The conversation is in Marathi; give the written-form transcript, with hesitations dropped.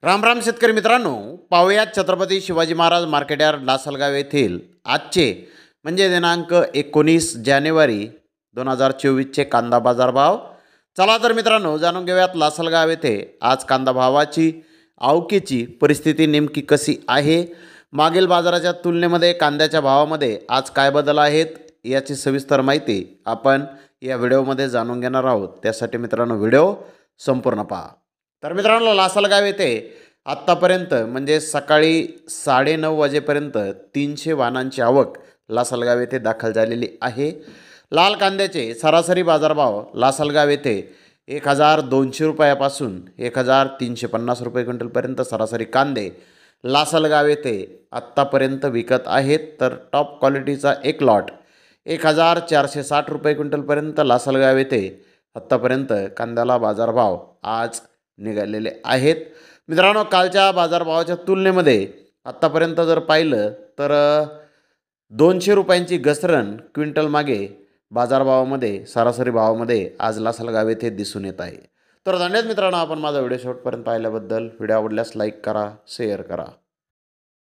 राम राम शेतकरी मित्रांनो, पाहुयात छत्रपती शिवाजी महाराज मार्केट यार्ड लासलगाव येथील आजचे म्हणजे दिनांक 19 जानेवारी 2024चे कांदा बाजार भाव. चला तर मित्रांनो, जाणून घेऊयात लासलगाव येथे आज कांदा भावाची आवकेची परिस्थिती नेमकी कशी आहे. मागील बाजाराच्या तुलनेमध्ये कांद्याच्या भावामध्ये आज काय बदल आहेत याची सविस्तर माहिती आपण या व्हिडिओमध्ये जाणून घेणार आहोत. त्यासाठी मित्रांनो व्हिडिओ संपूर्ण पहा. तर मित्रांनो, लासलगाव येथे आत्तापर्यंत म्हणजे सकाळी 9:30 वाजेपर्यंत 300 वाहनांची आवक लासलगाव येथे दाखल झालेली आहे. लाल कांद्याचे सरासरी बाजारभाव लासलगाव येथे 1200 रुपयापासून 1350 रुपये क्विंटलपर्यंत सरासरी कांदे लासलगाव येथे आत्तापर्यंत विकत आहेत. तर टॉप क्वालिटीचा एक लॉट 1460 रुपये क्विंटलपर्यंत लासलगाव येथे आत्तापर्यंत कांद्याला बाजारभाव आज निघालेले आहेत. मित्रांनो, कालच्या बाजारभावाच्या तुलनेमध्ये आत्तापर्यंत जर पाहिलं तर 200 रुपयांची घसरण क्विंटल मागे बाजारभावामध्ये सरासरी भावामध्ये आज लासलगाव येथे दिसून येत आहे. तर धन्यवाद मित्रांनो, आपण माझा व्हिडिओ शेवटपर्यंत पाहिल्याबद्दल. व्हिडिओ आवडल्यास लाईक करा, शेअर करा.